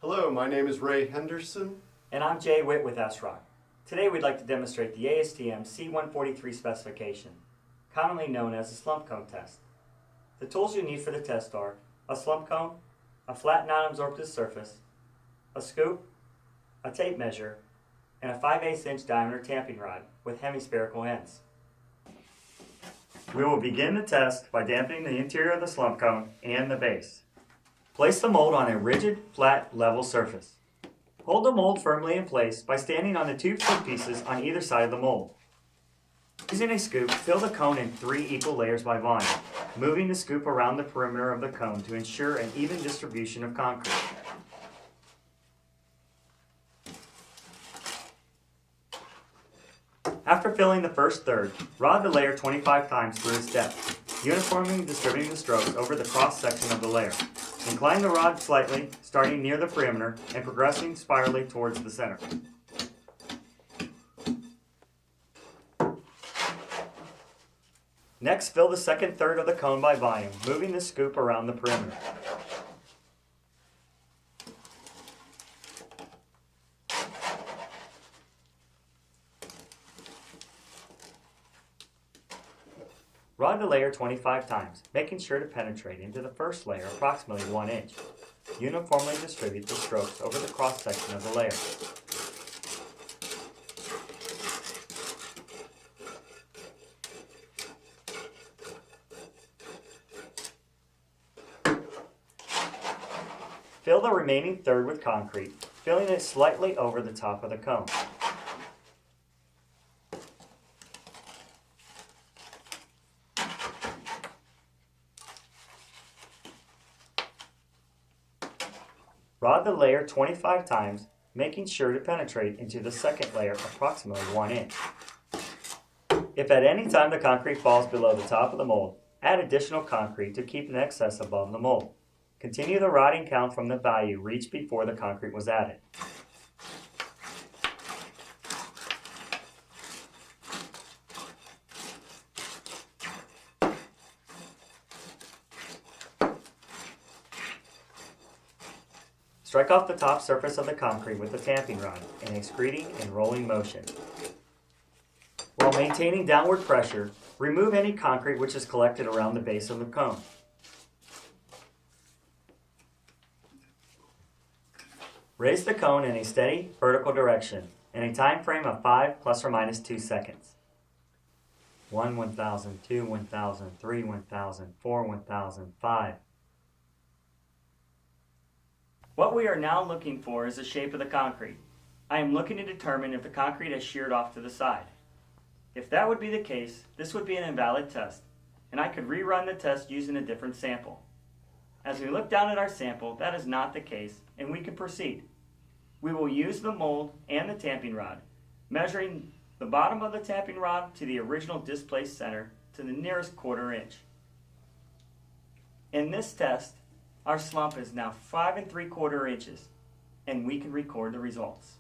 Hello, my name is Ray Henderson. And I'm Jay Witt with SROC. Today we'd like to demonstrate the ASTM C143 specification, commonly known as the slump cone test. The tools you need for the test are a slump cone, a flat non-absorptive surface, a scoop, a tape measure, and a 5/8 inch diameter tamping rod with hemispherical ends. We will begin the test by dampening the interior of the slump cone and the base. Place the mold on a rigid, flat, level surface. Hold the mold firmly in place by standing on the two tip pieces on either side of the mold. Using a scoop, fill the cone in 3 equal layers by volume, moving the scoop around the perimeter of the cone to ensure an even distribution of concrete. After filling the first third, rod the layer 25 times through its depth, uniformly distributing the strokes over the cross-section of the layer. Incline the rod slightly, starting near the perimeter and progressing spirally towards the center. Next, fill the second third of the cone by volume, moving the scoop around the perimeter. Rod the layer 25 times, making sure to penetrate into the first layer approximately 1 inch. Uniformly distribute the strokes over the cross-section of the layer. Fill the remaining third with concrete, filling it slightly over the top of the cone. Rod the layer 25 times, making sure to penetrate into the second layer approximately 1 inch. If at any time the concrete falls below the top of the mold, add additional concrete to keep an excess above the mold. Continue the rodding count from the value reached before the concrete was added. Strike off the top surface of the concrete with the tamping rod in a screeding and rolling motion. While maintaining downward pressure, remove any concrete which is collected around the base of the cone. Raise the cone in a steady vertical direction in a time frame of 5 ± 2 seconds. 1 1000, 2 1000, 3 1000, 4 1000, 5. What we are now looking for is the shape of the concrete. I am looking to determine if the concrete has sheared off to the side. If that would be the case, this would be an invalid test, and I could rerun the test using a different sample. As we look down at our sample, that is not the case, and we can proceed. We will use the mold and the tamping rod, measuring the bottom of the tamping rod to the original displaced center to the nearest 1/4 inch. In this test, our slump is now 5 3/4 inches, and we can record the results.